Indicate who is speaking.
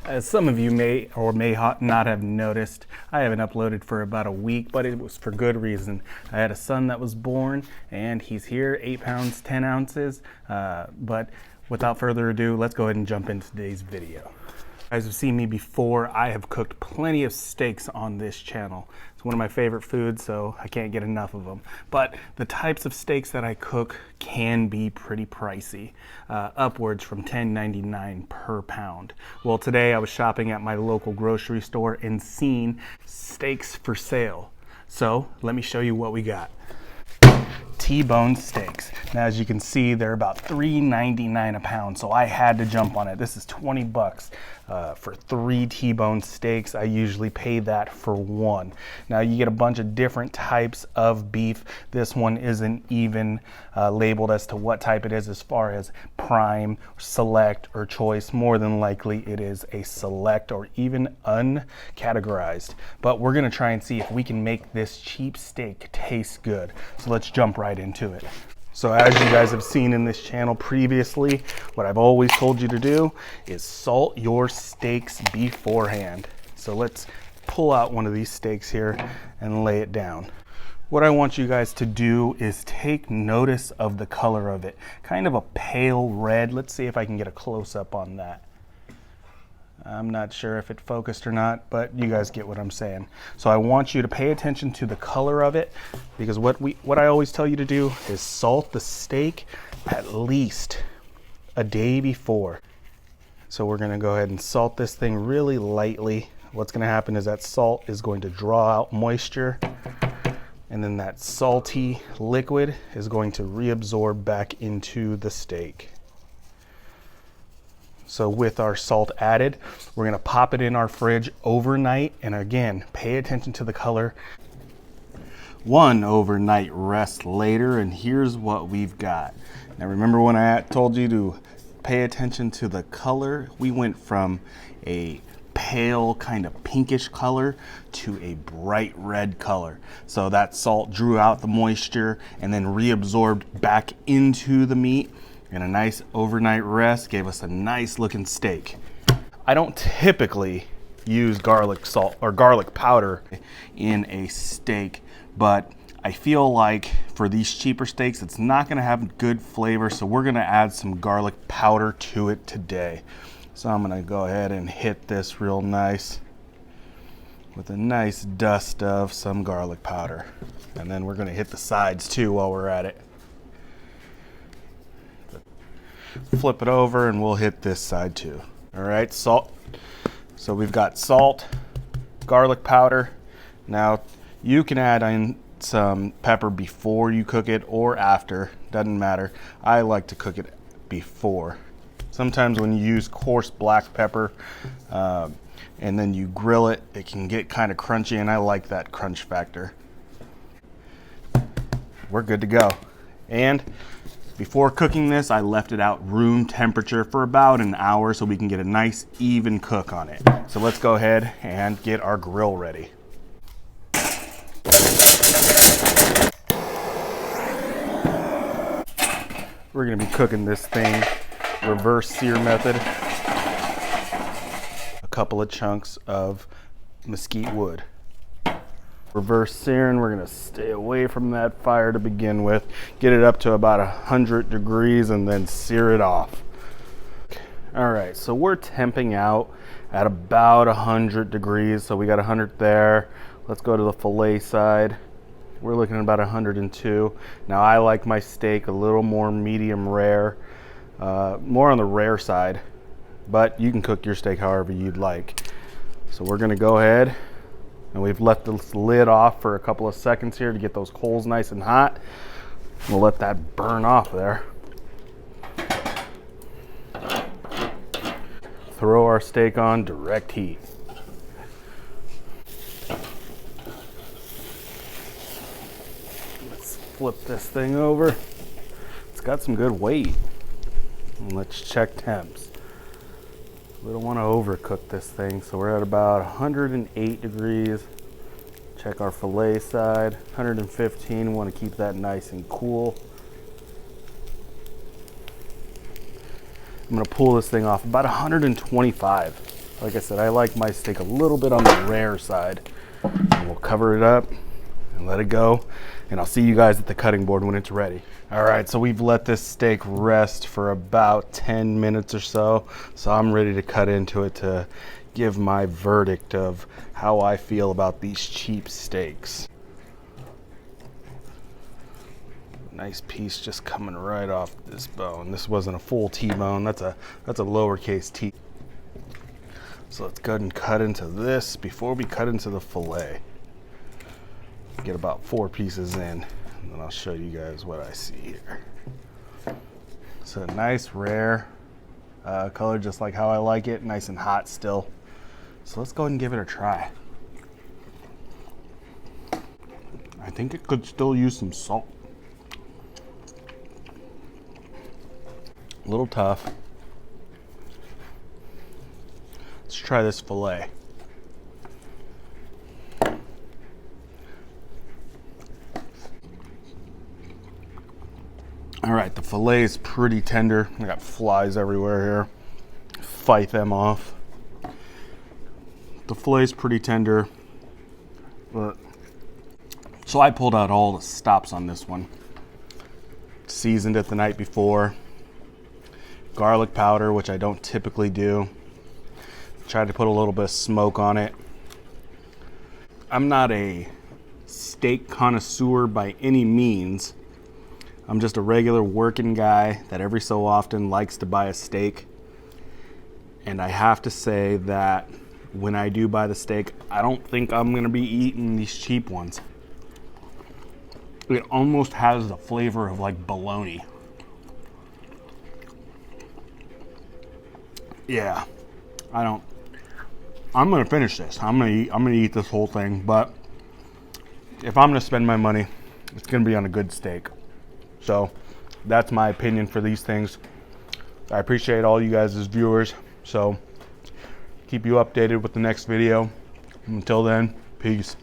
Speaker 1: As some of you may or may not have noticed, I haven't uploaded for about a week, but it was for good reason. I had a son that was born, and he's here, 8 pounds, 10 ounces. But without further ado, let's go ahead and jump into today's video. You guys have seen me before. I have cooked plenty of steaks on this channel. It's one of my favorite foods, so I can't get enough of them. But the types of steaks that I cook can be pretty pricey, upwards from $10.99 per pound. Well, today I was shopping at my local grocery store and seen steaks for sale. So let me show you what we got. T-bone steaks. Now, as you can see, they're about $3.99 a pound, so I had to jump on it. This is 20 bucks for 3 T-bone steaks. I usually pay that for 1. Now, you get a bunch of different types of beef. This one isn't even labeled as to what type it is as far as prime, select, or choice. More than likely, it is a select or even uncategorized. But we're gonna try and see if we can make this cheap steak taste good. So let's jump right into it. So as you guys have seen in this channel previously, what I've always told you to do is salt your steaks beforehand. So let's pull out one of these steaks here and lay it down. What I want you guys to do is take notice of the color of it. Kind of a pale red. Let's see if I can get a close-up on that. I'm not sure if it focused or not, but you guys get what I'm saying. So I want you to pay attention to the color of it, because what I always tell you to do is salt the steak at least a day before. So we're gonna go ahead and salt this thing really lightly. What's gonna happen is that salt is going to draw out moisture, and then that salty liquid is going to reabsorb back into the steak. So with our salt added, we're gonna pop it in our fridge overnight. And again, pay attention to the color. 1 overnight rest later, and here's what we've got. Now remember when I told you to pay attention to the color? We went from a pale kind of pinkish color to a bright red color. So that salt drew out the moisture and then reabsorbed back into the meat. And a nice overnight rest gave us a nice looking steak. I don't typically use garlic salt or garlic powder in a steak, but I feel like for these cheaper steaks, it's not gonna have good flavor, so we're gonna add some garlic powder to it today. So I'm gonna go ahead and hit this real nice with a nice dust of some garlic powder. And then we're gonna hit the sides too while we're at it. Flip it over and we'll hit this side too. All right, salt. So we've got salt, garlic powder. Now you can add in some pepper before you cook it or after, doesn't matter. I like to cook it before. Sometimes when you use coarse black pepper and then you grill it, it can get kind of crunchy, and I like that crunch factor. We're good to go. And before cooking this, I left it out room temperature for about an hour so we can get a nice even cook on it. So let's go ahead and get our grill ready. We're gonna be cooking this thing reverse sear method. A couple of chunks of mesquite wood. Reverse searing, we're gonna stay away from that fire to begin with. Get it up to about 100 degrees and then sear it off. All right, so we're temping out at about 100 degrees. So we got 100 there. Let's go to the filet side. We're looking at about 102. Now I like my steak a little more medium rare, more on the rare side, but you can cook your steak however you'd like. So we're gonna go ahead, and we've left this lid off for a couple of seconds here to get those coals nice and hot. We'll let that burn off there. Throw our steak on direct heat. Let's flip this thing over. It's got some good weight. And let's check temps. We don't want to overcook this thing, so we're at about 108 degrees. Check our fillet side, 115. We want to keep that nice and cool. I'm going to pull this thing off about 125. Like I said, I like my steak a little bit on the rare side. And we'll cover it up and let it go. And I'll see you guys at the cutting board when it's ready. All right, so we've let this steak rest for about 10 minutes or so. So I'm ready to cut into it to give my verdict of how I feel about these cheap steaks. Nice piece just coming right off this bone. This wasn't a full T-bone, that's a lowercase t. So let's go ahead and cut into this before we cut into the fillet. Get about 4 pieces in, and then I'll show you guys what I see here. So nice rare color, just like how I like it, nice and hot still. So let's go ahead and give it a try. I think it could still use some salt. A little tough. Let's try this fillet. All right, the fillet is pretty tender. I got flies everywhere here. Fight them off. The fillet is pretty tender. But so I pulled out all the stops on this one. Seasoned it the night before. Garlic powder, which I don't typically do. Tried to put a little bit of smoke on it. I'm not a steak connoisseur by any means. I'm just a regular working guy that every so often likes to buy a steak. And I have to say that when I do buy the steak, I don't think I'm gonna be eating these cheap ones. It almost has the flavor of like bologna. Yeah, I'm gonna finish this. I'm gonna eat this whole thing, but if I'm gonna spend my money, it's gonna be on a good steak. So that's my opinion for these things. I appreciate all you guys as viewers. So keep you updated with the next video. Until then, peace.